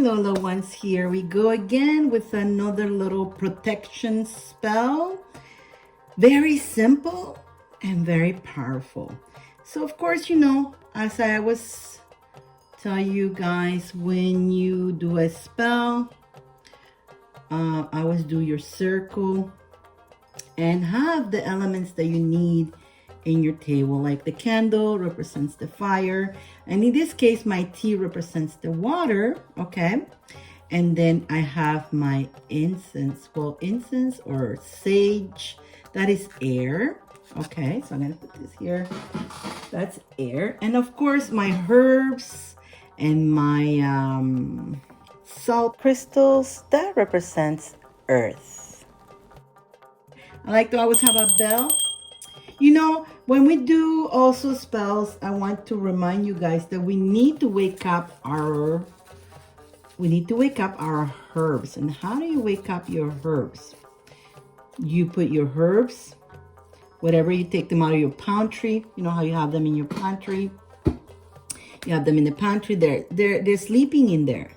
Lola ones, here we go again with another little protection spell. Very simple and very powerful. So of course, you know, as I always tell you guys, when you do a spell, always do your circle and have the elements that you need in your table. Like the candle represents the fire, and in this case my tea represents the water. Okay, and then I have my incense. Well, incense or sage, that is air. Okay, so I'm gonna put this here. That's air. And of course my herbs and my salt crystals, that represents earth. I like to always have a bell. You know, when we do also spells, I want to remind you guys that we need to wake up our herbs. And how do you wake up your herbs? You put your herbs, whatever, you take them out of your pantry. You know how you have them in your pantry. You have them in the pantry. They're sleeping in there.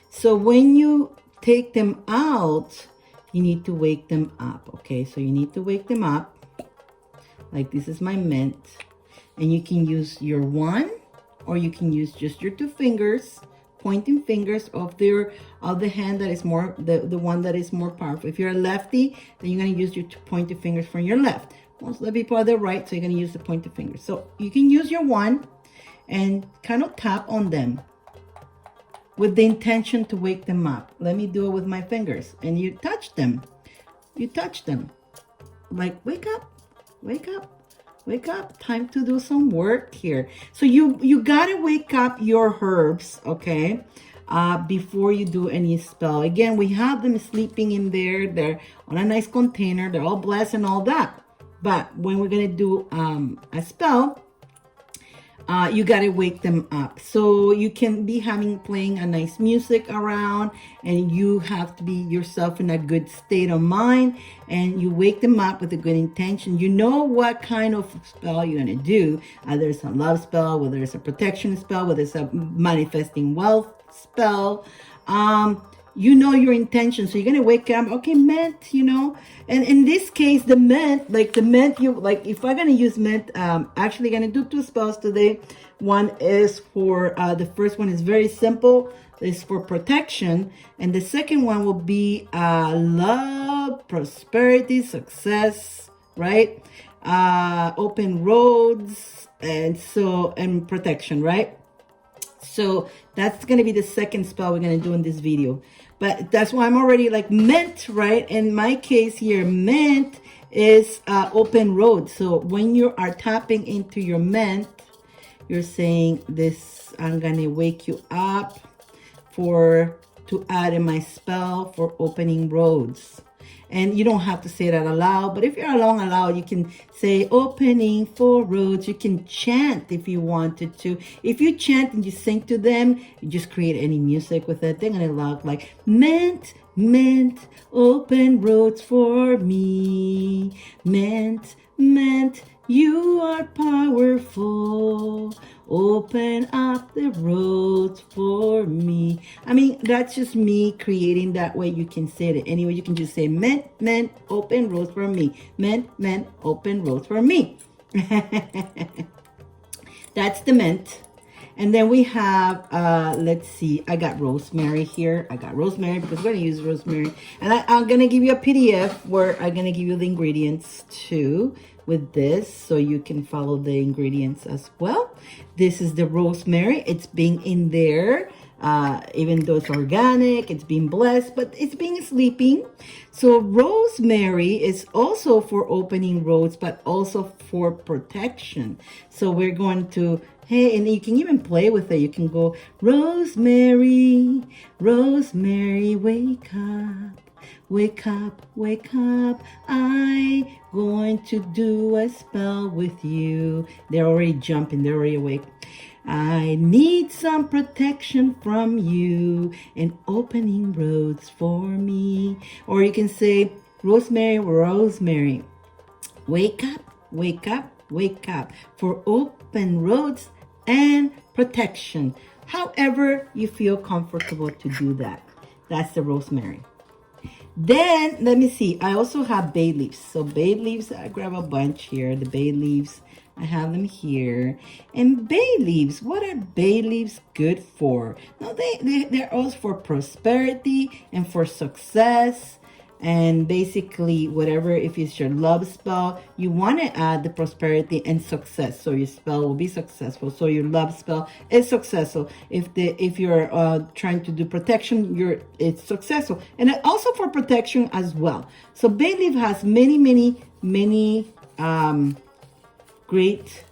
So when you take them out, you need to wake them up. Okay, so you need to wake them up. Like this is my mint, and you can use your one, or you can use just your two fingers, pointing fingers of the hand that is more the one that is more powerful. If you're a lefty, then you're gonna use your two pointed fingers from your left. Most of the people are the right, so you're gonna use the pointed fingers. So you can use your one and kind of tap on them with the intention to wake them up. Let me do it with my fingers, and you touch them. You touch them, like wake up. Wake up, wake up, time to do some work here. So you gotta wake up your herbs, okay, before you do any spell. Again, we have them sleeping in there. They're on a nice container. They're all blessed and all that. But when we're gonna do a spell, you gotta wake them up. So you can be playing a nice music around, and you have to be yourself in a good state of mind, and you wake them up with a good intention. You know what kind of spell you're gonna do. Whether it's a love spell, whether it's a protection spell, whether it's a manifesting wealth spell. You know your intention, so you're gonna wake up. Okay, mint, you know, and in this case, the mint, you like. If I'm gonna use mint, actually gonna do two spells today. One is for the first one is very simple. It's for protection, and the second one will be love, prosperity, success, right? Open roads, and protection, right? So that's going to be the second spell we're going to do in this video. But that's why I'm already like mint, right? In my case here, mint is open road. So when you are tapping into your mint, you're saying this, I'm going to wake you up to add in my spell for opening roads. And you don't have to say that aloud, but if you're aloud, you can say opening for roads. You can chant if you wanted to. If you chant and you sing to them, you just create any music with it. They're going to loud like, mint, mint, open roads for me. Mint, mint, you are powerful. Open up the roads for me. I mean, that's just me creating that way. You can say it anyway. You can just say, mint, mint, open roads for me. Mint, mint, open roads for me. That's the mint. And then we have, let's see, I got rosemary here. I got rosemary because we're going to use rosemary. And I'm going to give you a PDF where I'm going to give you the ingredients too with this, so you can follow the ingredients as well. This is the rosemary. It's being in there, even though it's organic, it's being blessed, but it's being sleeping. So rosemary is also for opening roads, but also for protection. So we're going to, hey, and you can even play with it. You can go, Rosemary, Rosemary, wake up. Wake up, wake up, I'm going to do a spell with you. They're already jumping, they're already awake. I need some protection from you and opening roads for me. Or you can say, Rosemary, Rosemary, wake up, wake up, wake up for open roads and protection. However you feel comfortable to do that. That's the rosemary. Then, let me see. I also have bay leaves. So bay leaves, I grab a bunch here. The bay leaves, I have them here. And bay leaves, what are bay leaves good for? No, they're also for prosperity and for success. And basically, whatever, if it's your love spell, you want to add the prosperity and success. So your spell will be successful. So your love spell is successful. If you're trying to do protection, it's successful. And also for protection as well. So bay leaf has many great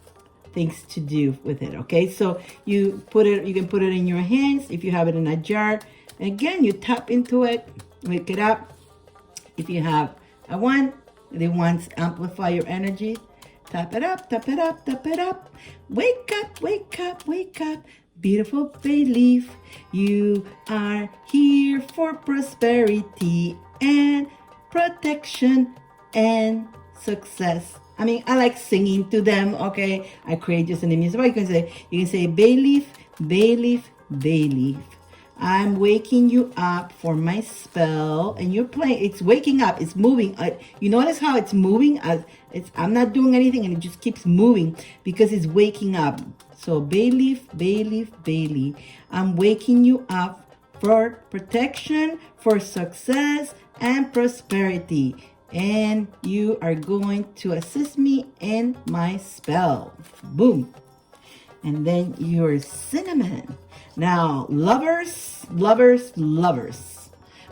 things to do with it. Okay, so you can put it in your hands if you have it in a jar. Again, you tap into it, wake it up. If you have a one, the ones amplify your energy. Tap it up, tap it up, tap it up. Wake up, wake up, wake up. Beautiful bay leaf, you are here for prosperity and protection and success. I mean, I like singing to them, okay? I create just an image. So you can say bay leaf, bay leaf, bay leaf. I'm waking you up for my spell, and you're playing. It's waking up. It's moving. You notice how it's moving? I'm not doing anything, and it just keeps moving because it's waking up. So bay leaf, bay leaf, bay leaf. I'm waking you up for protection, for success, and prosperity. And you are going to assist me in my spell. Boom. And then your cinnamon. Now, lovers.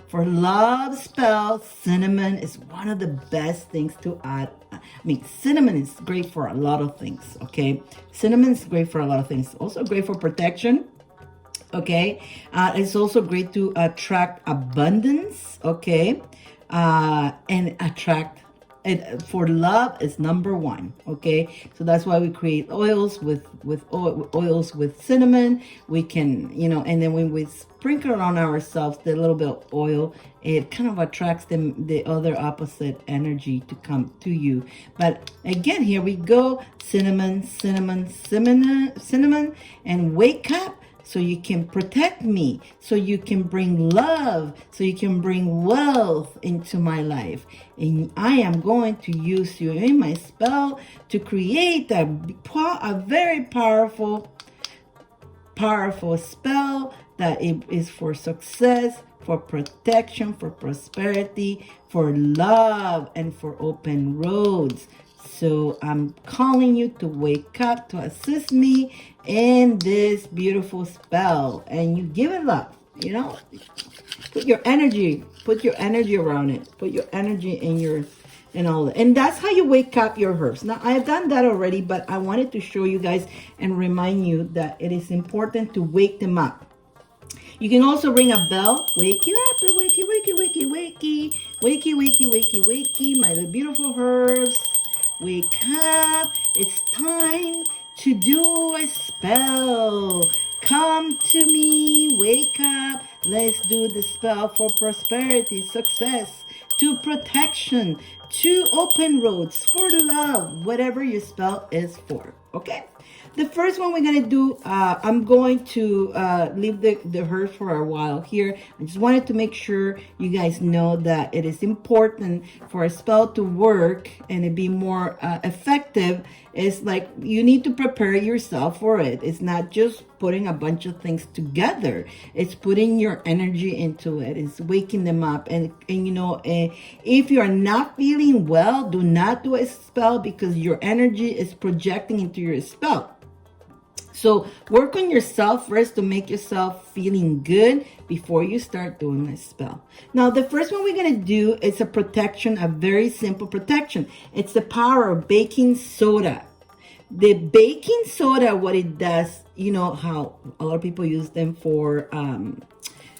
For love spell, cinnamon is one of the best things to add. I mean, cinnamon is great for a lot of things, okay? Cinnamon is great for a lot of things. Also great for protection, okay? It's also great to attract abundance, okay? And attract it for love is number one, okay? So that's why we create oils with oils with cinnamon. We can, and then when we sprinkle it on ourselves, the little bit of oil, it kind of attracts the other opposite energy to come to you. But again, here we go, cinnamon, and wake up. So you can protect me, so you can bring love, so you can bring wealth into my life. And I am going to use you in my spell to create a very powerful spell that is for success, for protection, for prosperity, for love, and for open roads. So I'm calling you to wake up, to assist me in this beautiful spell. And you give it love, Put your energy around it. Put your energy in all that. And that's how you wake up your herbs. Now, I've done that already, but I wanted to show you guys and remind you that it is important to wake them up. You can also ring a bell. Wake you up, wakey, wakey, wakey, wakey. Wakey, wakey, wakey, wakey, my little beautiful herbs. Wake up. It's time to do a spell. Come to me. Wake up. Let's do the spell for prosperity, success, to protection, to open roads, for love, whatever your spell is for. Okay? The first one we're going to do, I'm going to leave the herbs for a while here. I just wanted to make sure you guys know that it is important for a spell to work and it be more effective. It's like you need to prepare yourself for it. It's not just putting a bunch of things together. It's putting your energy into it. It's waking them up. And if you are not feeling well, do not do a spell because your energy is projecting into your spell. So work on yourself first to make yourself feeling good before you start doing this spell. Now, the first one we're going to do is a protection, a very simple protection. It's the power of baking soda. The baking soda, what it does, how a lot of people use them for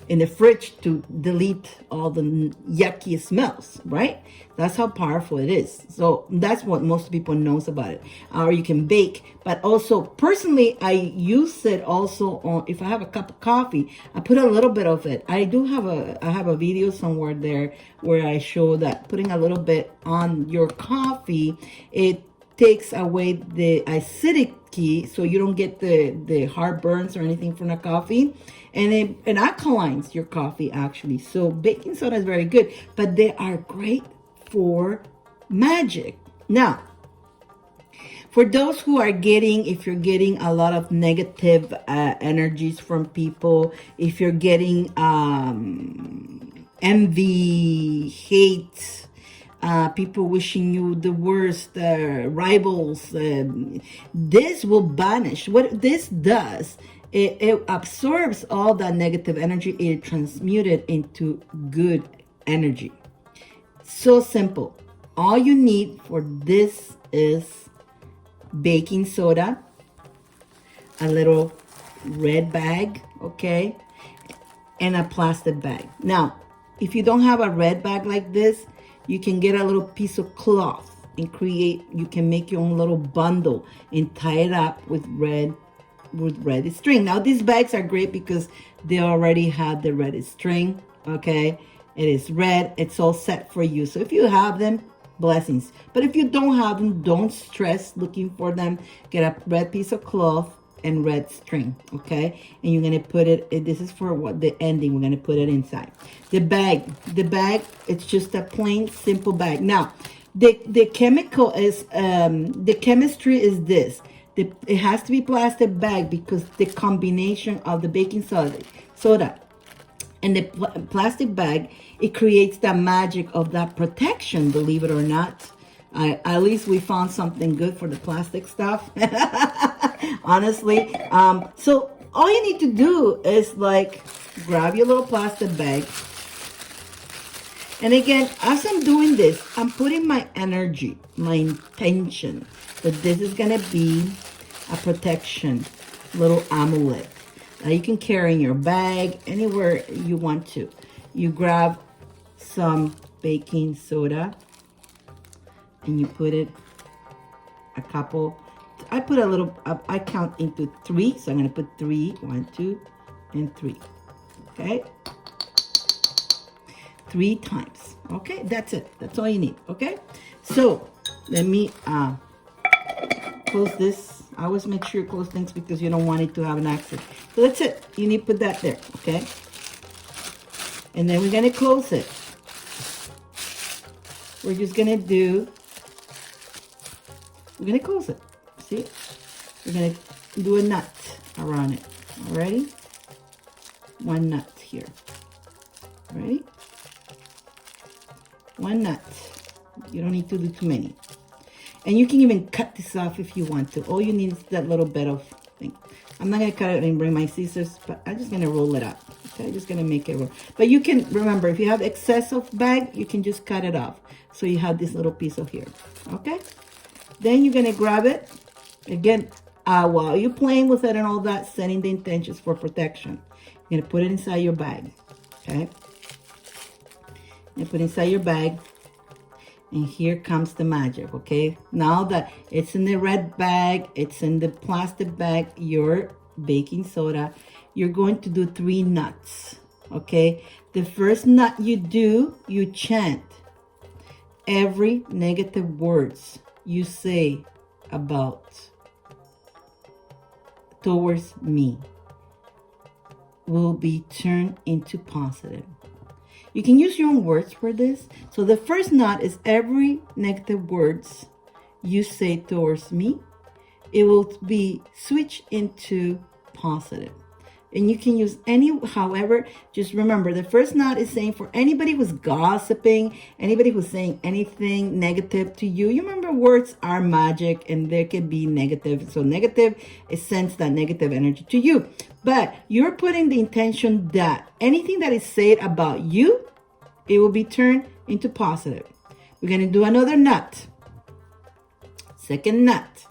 in the fridge to delete all the yucky smells, right? That's how powerful it is. So that's what most people knows about it. Or you can bake, but also personally, I use it also on, if I have a cup of coffee, I put a little bit of it. I have a video somewhere there where I show that putting a little bit on your coffee, it takes away the acidity, so you don't get the heartburns or anything from the coffee, and it alkalines your coffee actually. So baking soda is very good, but they are great for magic. Now, for those who are if you're getting a lot of negative energies from people, if you're getting envy, hate, people wishing you the worst, rivals, this will banish. What this does, it absorbs all that negative energy, it transmutes it into good energy. So simple. All you need for this is baking soda, a little red bag, okay, and a plastic bag. Now, if you don't have a red bag like this, you can get a little piece of cloth and you can make your own little bundle and tie it up with red string. Now, these bags are great because they already have the red string, okay? It is red, it's all set for you. So if you have them, blessings. But if you don't have them, don't stress looking for them. Get a red piece of cloth and red string, okay? And you're gonna put it, this is for what the ending, we're gonna put it inside. The bag, it's just a plain simple bag. Now, the chemical is, the chemistry is this. It has to be plastic bag because the combination of the baking soda and the plastic bag, it creates the magic of that protection, believe it or not. At least we found something good for the plastic stuff. Honestly. So all you need to do is like grab your little plastic bag. And again, as I'm doing this, I'm putting my energy, my intention that this is going to be a protection, little amulet. Now you can carry in your bag, anywhere you want to. You grab some baking soda and you put it a couple. I put a little, I count into 3. So I'm going to put 3, 1, 2, and 3. Okay? 3 times. Okay? That's it. That's all you need. Okay? So let me close this. I always make sure you close things because you don't want it to have an accident. So that's it. You need to put that there. Okay? And then we're going to close it. We're just going to we're going to close it. See? We're going to do a nut around it. Alrighty? 1 nut here. Ready? 1 nut. You don't need to do too many. And you can even cut this off if you want to. All you need is that little bit of thing. I'm not going to cut it and bring my scissors, but I'm just going to roll it up. Okay, I'm just going to make it roll. But you can, remember, if you have excess of bag, you can just cut it off. So you have this little piece of here. Okay? Then you're going to grab it. Again, while you're playing with it and all that, setting the intentions for protection. You're going to put it inside your bag. Okay? You put it inside your bag. And here comes the magic, okay? Now that it's in the red bag, it's in the plastic bag, your baking soda, you're going to do 3 nuts, okay? The first nut you do, you chant every negative words you say towards me will be turned into positive. You can use your own words for this. So the first nut is every negative words you say towards me, it will be switched into positive. And you can use however, just remember the first nut is saying for anybody who's gossiping, anybody who's saying anything negative to you. You remember words are magic and there can be negative. So negative, it sends that negative energy to you. But you're putting the intention that anything that is said about you, it will be turned into positive. We're going to do another nut. Second nut.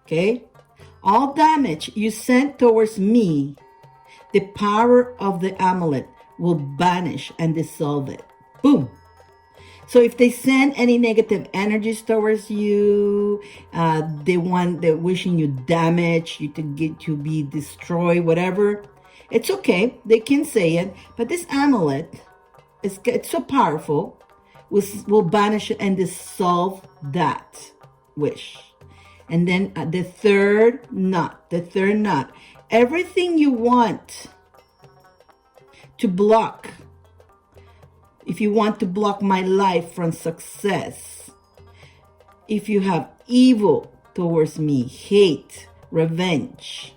Okay? All damage you sent towards me, the power of the amulet will banish and dissolve it. Boom. So if they send any negative energies towards you, they're wishing you damage, you to be destroyed, whatever, it's okay. They can say it. But this amulet, it's so powerful, will banish it and dissolve that. wish. And then the third knot, everything you want to block. If you want to block my life from success, if you have evil towards me, hate, revenge,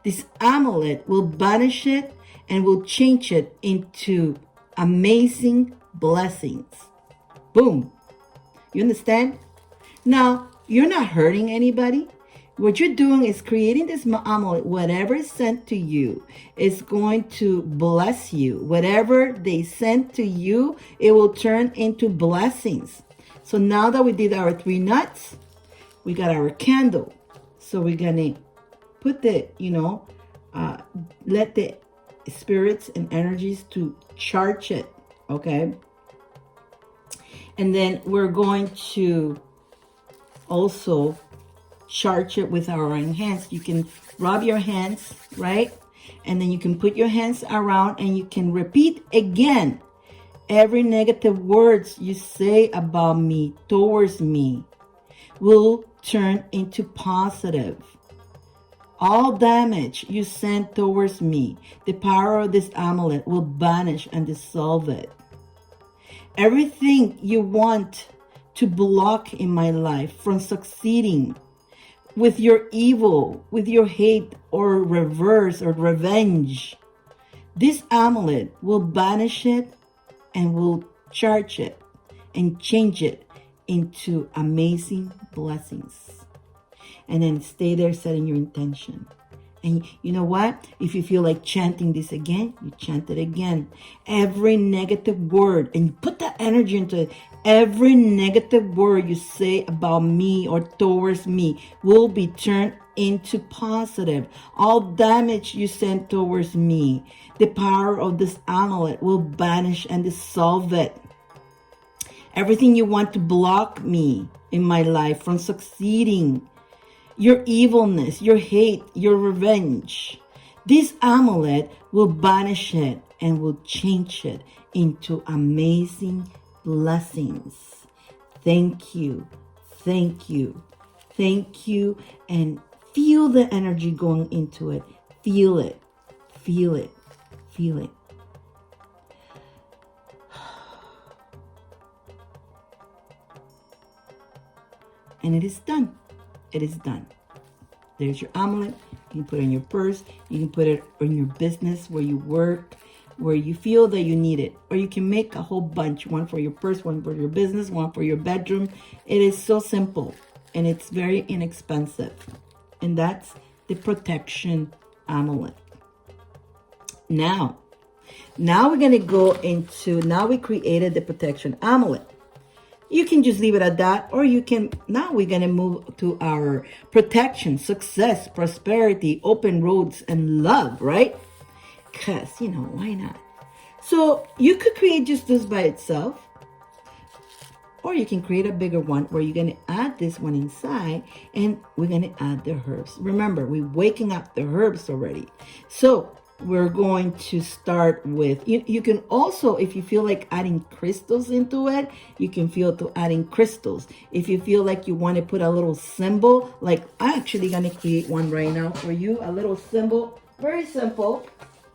this amulet will banish it and will change it into amazing blessings. Boom. You understand? Now, you're not hurting anybody. What you're doing is creating this amulet. Whatever is sent to you is going to bless you. Whatever they sent to you, it will turn into blessings. So now that we did our 3 nuts, we got our candle. So we're going to put the, let the spirits and energies to charge it. Okay. And then we're going to also charge it with our own hands. You can rub your hands, right? And then you can put your hands around and you can repeat again every negative words you say about me, towards me, will turn into positive. All damage you send towards me, the power of this amulet will banish and dissolve it. Everything you want to block in my life from succeeding with your evil, with your hate or reverse or revenge, this amulet will banish it and will charge it and change it into amazing blessings. And then stay there setting your intention. And you know what? If you feel like chanting this again, you chant it again. Every negative word, and you put that energy into it. Every negative word you say about me or towards me will be turned into positive. All damage you send towards me, the power of this amulet will banish and dissolve it. Everything you want to block me in my life from succeeding, your evilness, your hate, your revenge, this amulet will banish it and will change it into amazing blessings. Thank you, thank you, thank you, and feel the energy going into it. Feel it, feel it, feel it. And it is done. It is done. There's your amulet. You can put it in your purse. You can put it in your business where you work, where you feel that you need it. Or you can make a whole bunch. One for your purse, one for your business, one for your bedroom. It is so simple. And it's very inexpensive. And that's the protection amulet. Now we're going to go into, now we created the protection amulet. You can just leave it at that, or you can, now we're going to move to our protection, success, prosperity, open roads, and love, right? Because, why not? So you could create just this by itself, or you can create a bigger one where you're going to add this one inside, and we're going to add the herbs. Remember, we're waking up the herbs already. So we're going to start with, you can also, if you feel like adding crystals into it, you can feel to adding crystals. If you feel like you want to put a little symbol, like I'm actually going to create one right now for you, a little symbol, very simple.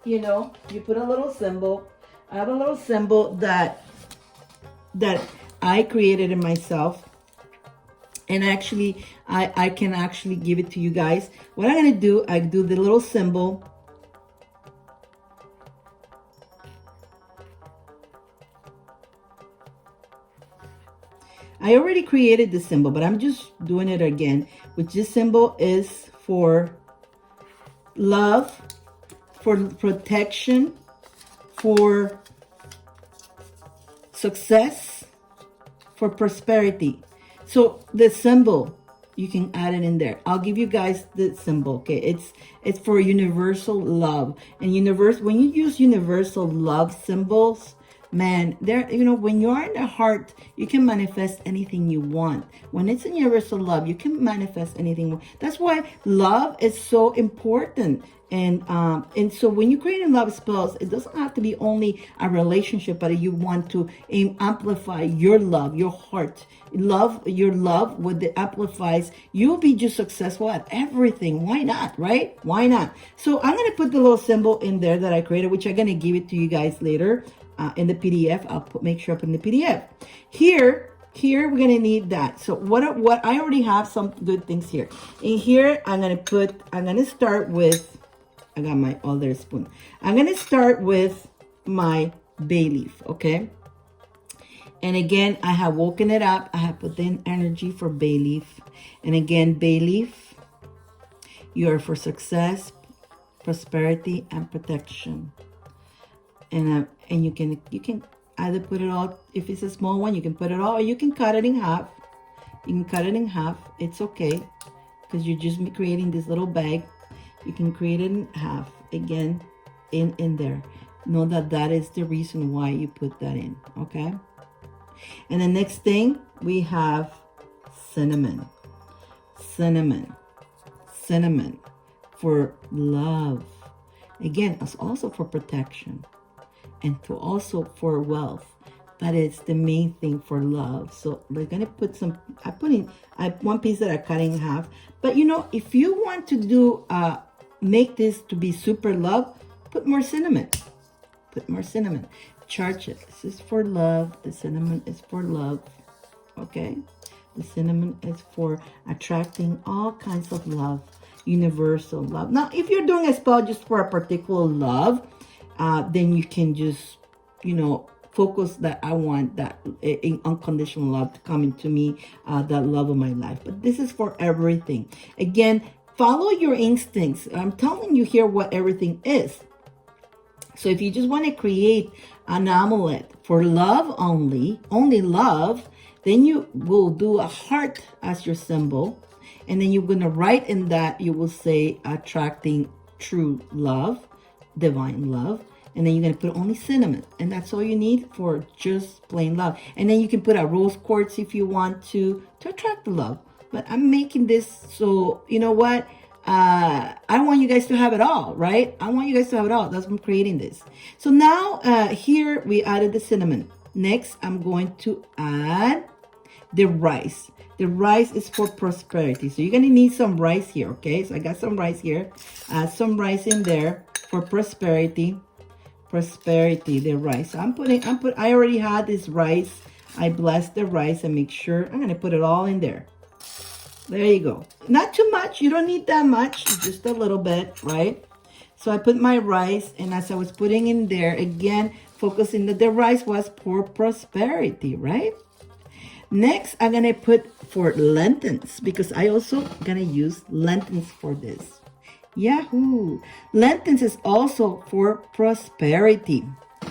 You put a little symbol. I have a little symbol that I created it myself. And actually, I can actually give it to you guys. What I'm going to do, I do the little symbol. I already created the symbol, but I'm just doing it again. Which this symbol is for love, for protection, for success, for prosperity. So the symbol, you can add it in there. I'll give you guys the symbol, okay? It's for universal love. And when you use universal love symbols, man, when you're in the heart, you can manifest anything you want. When it's in universal love, you can manifest anything. That's why love is so important. And so when you're creating love spells, it doesn't have to be only a relationship, but you want to amplify your love, your heart, your love with the amplifies. You'll be just successful at everything. Why not, right? Why not? So I'm going to put the little symbol in there that I created, which I'm going to give it to you guys later in the PDF. I'll make sure I put in the PDF. Here we're gonna need that. So what I already have some good things here. In here, I'm gonna start with, I got my other spoon. I'm gonna start with my bay leaf, okay? And again, I have woken it up. I have put in energy for bay leaf. And again, bay leaf, you are for success, prosperity, and protection. And you can either put it all, if it's a small one, you can put it all, or you can cut it in half. You can cut it in half. It's okay, because you're just creating this little bag. You can create it in half, again, in there. Know that is the reason why you put that in, okay? And the next thing, we have cinnamon. Cinnamon for love. Again, it's also for protection. And to also for wealth. That is the main thing for love. So we're gonna put some, I one piece that I cut in half. But you know, if you want to do make this to be super love, put more cinnamon. Put more cinnamon. Charge it. This is for love. The cinnamon is for love. Okay? The cinnamon is for attracting all kinds of love. Universal love. Now, if you're doing a spell just for a particular love, then you can just, focus that I want that unconditional love to come into me, that love of my life. But this is for everything. Again, follow your instincts. I'm telling you here what everything is. So if you just want to create an amulet for love only love, then you will do a heart as your symbol. And then you're going to write in that, you will say attracting true love, divine love. And then you're going to put only cinnamon. And that's all you need for just plain love. And then you can put a rose quartz if you want to attract the love. But I'm making this so, you know what? I want you guys to have it all, right? I want you guys to have it all. That's why I'm creating this. So now here we added the cinnamon. Next, I'm going to add the rice. The rice is for prosperity. So you're going to need some rice here, okay? So I got some rice here. Add some rice in there for prosperity. Prosperity, the rice. So I already had this rice. I blessed the rice and make sure I'm going to put it all in there. There you go. Not too much. You don't need that much. Just a little bit, right? So I put my rice, and as I was putting in there, again, focusing that the rice was for prosperity, right? Next, I'm going to put for lentens, because I also going to use lentens for this. Yahoo! Lentens is also for prosperity.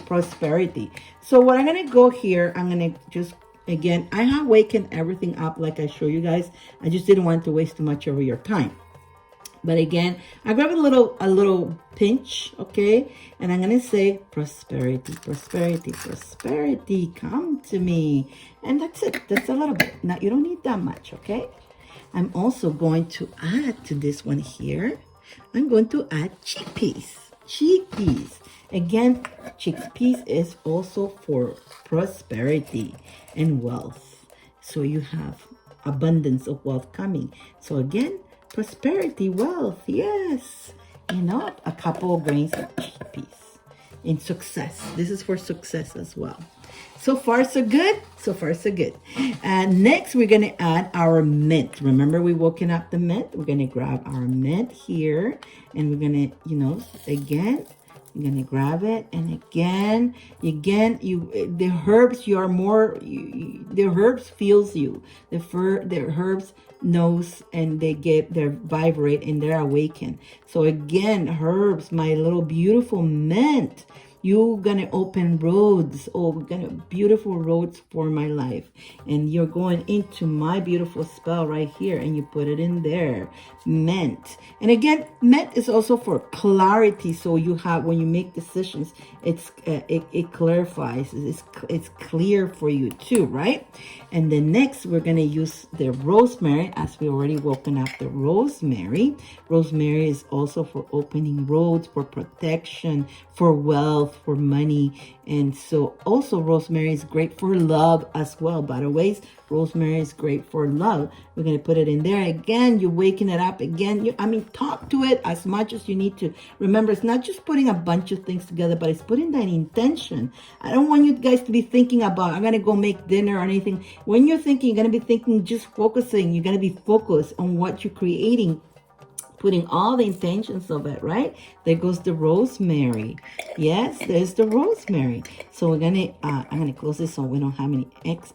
Prosperity. So what I'm going to go here, I'm going to just, again, I have wakened everything up like I show you guys. I just didn't want to waste too much of your time. But again, I grab a little pinch, okay? And I'm going to say prosperity, prosperity, prosperity, come to me. And that's it. That's a little bit. Now, you don't need that much, okay? I'm also going to add to this one here. I'm going to add chickpeas. Chickpeas. Again, chickpeas is also for prosperity and wealth. So you have abundance of wealth coming. So again, prosperity, wealth, yes. A couple of grains of chickpeas. In success. This is for success as well. So far, so good. So far, so good. And next, we're going to add our mint. Remember, we woken up the mint. We're going to grab our mint here. And we're going to, again, you're going to grab it. And again, the herbs, the herbs feels you. The herbs knows, and they vibrate, and they're awakened. So again, herbs, my little beautiful mint. You're gonna open roads. Oh, we're gonna beautiful roads for my life. And you're going into my beautiful spell right here, and you put it in there. Meant. And again, meant is also for clarity. So you have, when you make decisions, it clarifies. It's clear for you too, right? And then next, we're gonna use the rosemary, as we already woken up the rosemary. Rosemary is also for opening roads, for protection, for wealth, for money. And so also rosemary is great for love as well. By the way, rosemary is great for love. We're going to put it in there. Again, you're waking it up again. Talk to it as much as you need to. Remember, it's not just putting a bunch of things together, but it's putting that intention. I don't want you guys to be thinking about, I'm going to go make dinner or anything. When you're thinking, you're going to be thinking, just focusing. You're going to be focused on what you're creating, putting all the intentions of it, right? There goes the rosemary. Yes, there's the rosemary. So we're gonna, I'm gonna close this so we don't have any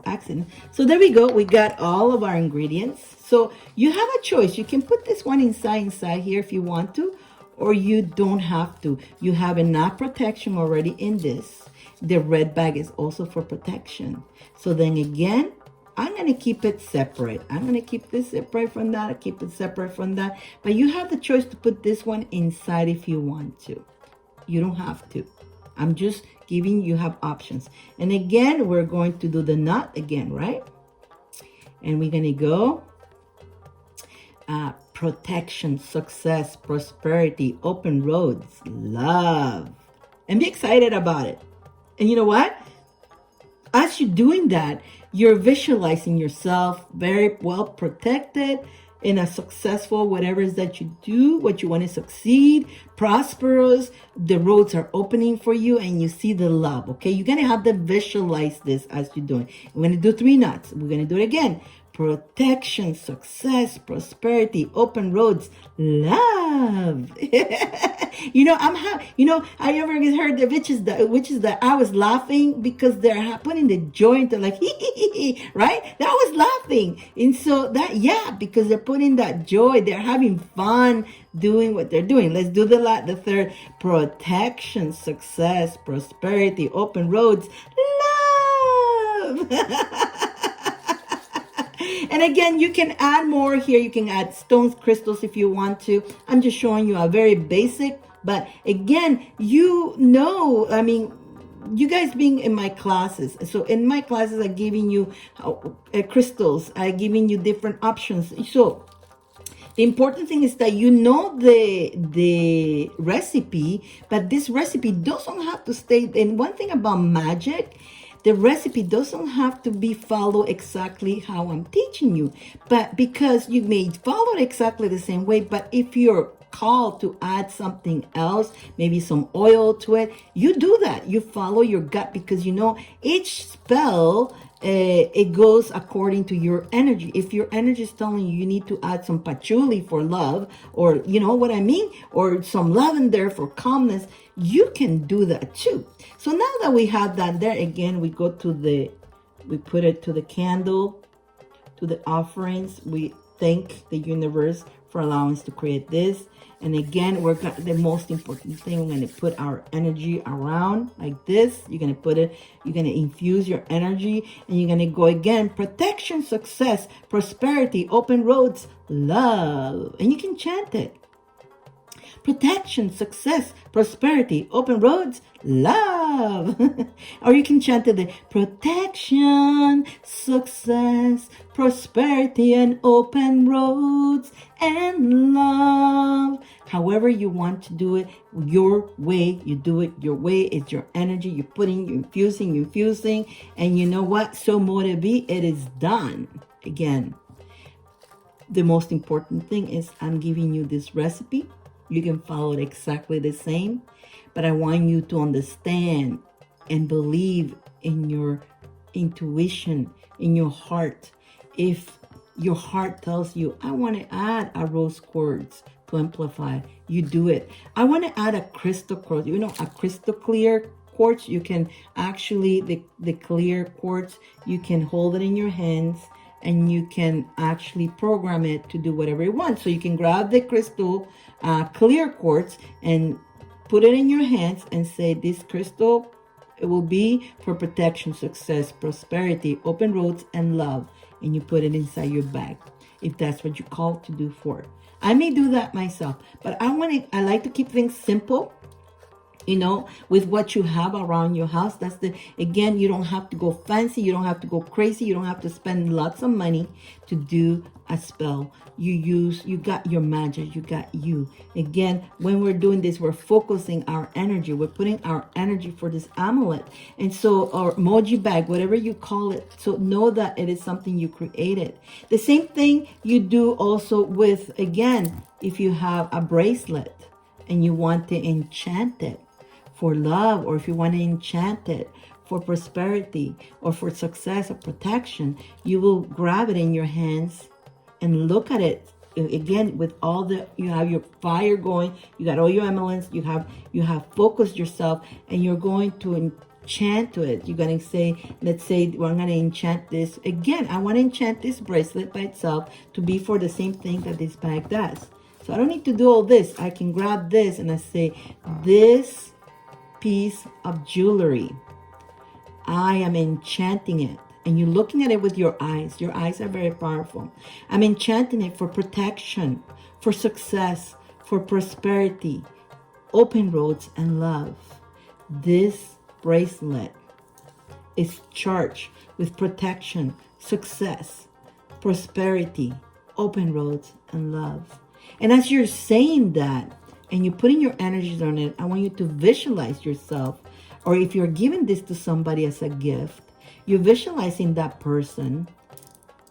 accidents. So there we go. We got all of our ingredients. So you have a choice. You can put this one inside here if you want to, or you don't have to. You have enough protection already in this. The red bag is also for protection. So then again, I'm going to keep it separate. I'm going to keep this separate from that. Keep it separate from that. But you have the choice to put this one inside if you want to. You don't have to. I'm just giving you have options. And again, we're going to do the knot again, right? And we're going to go protection, success, prosperity, open roads, love. And be excited about it. And you know what? As you're doing that, you're visualizing yourself very well protected in a successful whatever it is that you do, what you want to succeed, prosperous. The roads are opening for you and you see the love, okay? You're going to have to visualize this as you're doing. We're going to do 3 knots. We're going to do it again. Protection, success, prosperity, open roads, love. I ever heard the witches that I was laughing because they're putting the joy into like, right? That was laughing. And so because they're putting that joy, they're having fun doing what they're doing. Let's do the third. Protection, success, prosperity, open roads, love. And again, you can add more here. You can add stones, crystals if you want to. I'm just showing you a very basic. But again, you guys being in my classes. So in my classes, I'm giving you crystals. I'm giving you different options. So the important thing is that you know the recipe, but this recipe doesn't have to stay. And one thing about magic, the recipe doesn't have to be followed exactly how I'm teaching you, but because you may follow it exactly the same way, but if you're called to add something else, maybe some oil to it, you do that. You follow your gut because each spell, it goes according to your energy. If your energy is telling you need to add some patchouli for love, or you know what I mean, or some lavender for calmness, you can do that too. So now that we have that there, again, we put it to the candle, to the offerings. We thank the universe for allowing us to create this. And again, the most important thing, we're going to put our energy around like this. You're going to infuse your energy, and you're going to go again, protection, success, prosperity, open roads, love. And you can chant it. Protection, success, prosperity, open roads, love. Or you can chant it, the protection, success, prosperity, and open roads, and love. However you want to do it, your way, you do it your way. It's your energy. You're putting, you're infusing. And you know what? So mote be, it is done. Again, the most important thing is I'm giving you this recipe. You can follow it exactly the same, but I want you to understand and believe in your intuition, in your heart. If your heart tells you, I want to add a rose quartz to amplify, you do it. I want to add a crystal quartz, a crystal clear quartz. You can actually, the clear quartz, you can hold it in your hands, and you can actually program it to do whatever you want. So you can grab the crystal clear quartz and put it in your hands and say, this crystal, it will be for protection, success, prosperity, open roads, and love. And you put it inside your bag, if that's what you're called to do for. I may do that myself, but I like to keep things simple, with what you have around your house. Again, you don't have to go fancy. You don't have to go crazy. You don't have to spend lots of money to do a spell. You got your magic. You got you. Again, when we're doing this, we're focusing our energy. We're putting our energy for this amulet. And so, or emoji bag, whatever you call it. So know that it is something you created. The same thing you do also with, again, if you have a bracelet and you want to enchant it for love, or if you want to enchant it for prosperity or for success or protection, you will grab it in your hands and look at it again with you have your fire going, you got all your emolents, you have focused yourself, and you're going to enchant to it. You're going to say, let's say, I'm going to enchant this. Again, I want to enchant this bracelet by itself to be for the same thing that this bag does. So I don't need to do all this. I can grab this and I say, this piece of jewelry, I am enchanting it. And you're looking at it with your eyes. Your eyes are very powerful. I'm enchanting it for protection, for success, for prosperity, open roads, and love. This bracelet is charged with protection, success, prosperity, open roads, and love. And as you're saying that, and you're putting your energies on it, I want you to visualize yourself, or if you're giving this to somebody as a gift, you're visualizing that person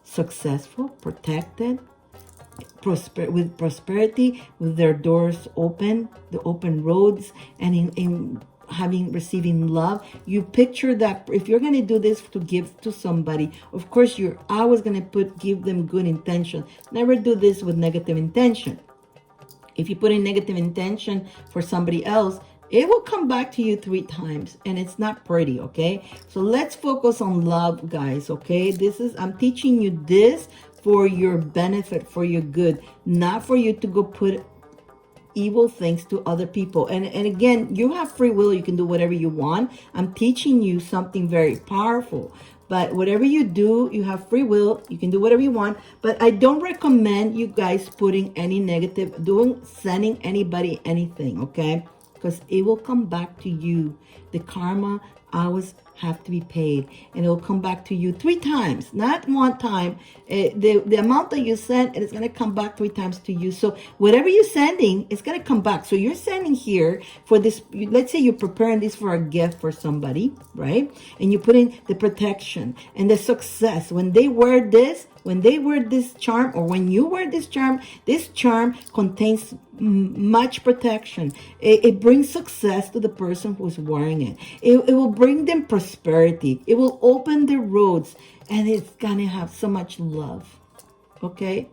successful, protected, with prosperity, with their doors open, the open roads, and in receiving love. You picture that. If you're going to do this to give to somebody, of course you're always going to give them good intention. Never do this with negative intention. If you put in negative intention for somebody else, it will come back to you 3 times, and it's not pretty, okay? So let's focus on love, guys, okay? I'm teaching you this for your benefit, for your good, not for you to go put evil things to other people. And again, you have free will. You can do whatever you want. I'm teaching you something very powerful. But whatever you do, you have free will. You can do whatever you want. But I don't recommend you guys putting any negative, sending anybody anything, okay? Because it will come back to you. The karma always have to be paid, and it will come back to you 3 times, not 1 time. The amount that you send, it is going to come back 3 times to you. So whatever you're sending, it's going to come back. So you're sending here for this. Let's say you're preparing this for a gift for somebody, right? And you put in the protection and the success. When they wear this charm, or when you wear this charm contains much protection. It brings success to the person who's wearing it. It will bring them prosperity. It will open the roads, and it's gonna have so much love. Okay?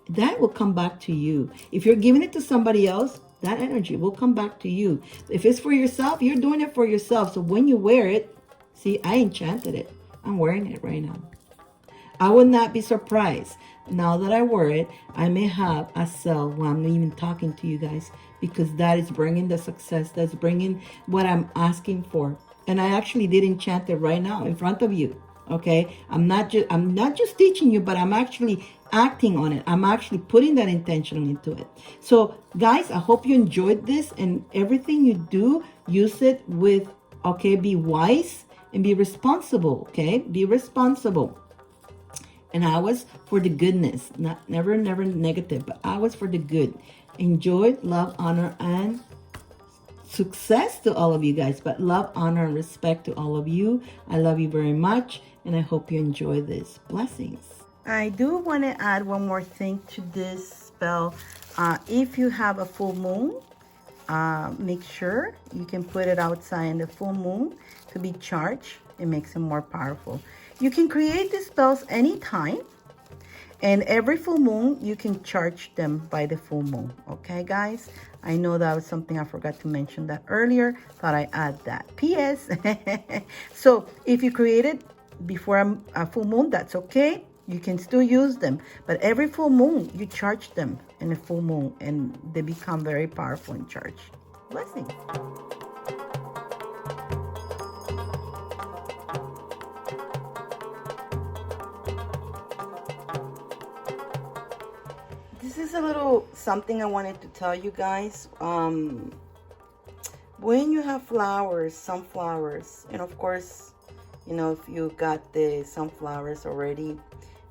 That will come back to you. If you're giving it to somebody else, that energy will come back to you. If it's for yourself, you're doing it for yourself. So when you wear it, see, I enchanted it. I'm wearing it right now. I would not be surprised. Now that I wear it, I may have a cell while I'm even talking to you guys, because that is bringing the success. That's bringing what I'm asking for. And I actually did enchant it right now in front of you. Okay? I'm not just teaching you, but I'm actually acting on it. I'm actually putting that intention into it. So guys, I hope you enjoyed this, and everything you do, use it with, okay, be wise and be responsible. Okay? Be responsible. And I was for the goodness, never negative, but I was for the good. Enjoy, love, honor, and success to all of you guys. But love, honor, and respect to all of you. I love you very much, and I hope you enjoy this. Blessings. I do want to add one more thing to this spell. If you have a full moon, make sure you can put it outside in the full moon to be charged. It makes it more powerful. You can create these spells anytime, and every full moon you can charge them by the full moon. Okay, guys? I know that was something I forgot to mention that earlier. Thought I add that. P.S. So if you create it before a full moon, that's okay. You can still use them, but every full moon you charge them in a full moon, and they become very powerful and charged. Blessings. This is a little something I wanted to tell you guys. When you have flowers, sunflowers, and of course, you know, if you got the sunflowers already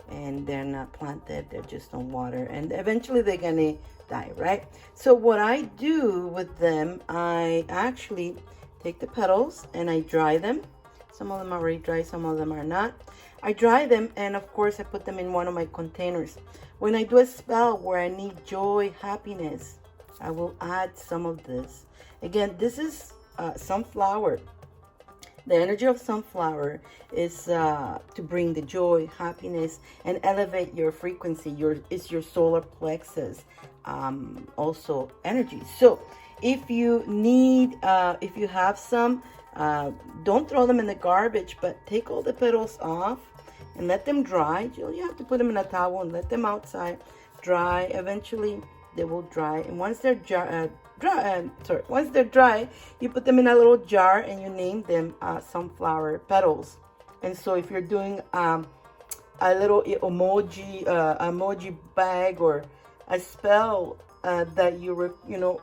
and they're not planted, they're just on water, and eventually they're gonna die, right? So what I do with them, I actually take the petals and I dry them. Some of them are already dry, some of them are not. I dry them, and of course I put them in one of my containers. When I do a spell where I need joy, happiness, I will add some of this. Again, this is sunflower. The energy of sunflower is to bring the joy, happiness, and elevate your frequency. It's your solar plexus also energy. So if you need, if you have some, don't throw them in the garbage, but take all the petals off and let them dry. You have to put them in a towel and let them outside dry. Eventually they will dry, and once they're once they're dry, you put them in a little jar and you name them sunflower petals. And so if you're doing a little emoji bag or a spell that you know,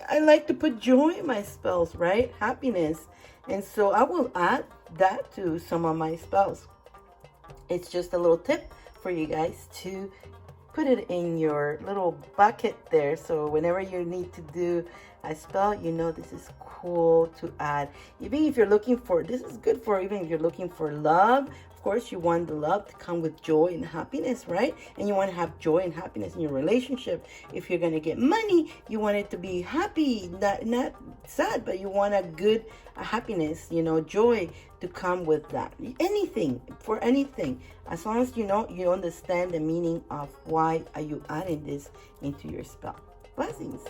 I like to put joy in my spells, right? Happiness. And so I will add that to some of my spells. It's just a little tip for you guys to put it in your little bucket there, so whenever you need to do a spell, you know this is cool to add. Even if you're looking for, this is good for even if you're looking for love. Of course, you want the love to come with joy and happiness, right? And you want to have joy and happiness in your relationship. If you're going to get money, you want it to be happy, not sad, but you want a good happiness, you know, joy to come with that. Anything, for anything, as long as you know, you understand the meaning of why are you adding this into your spell. Blessings.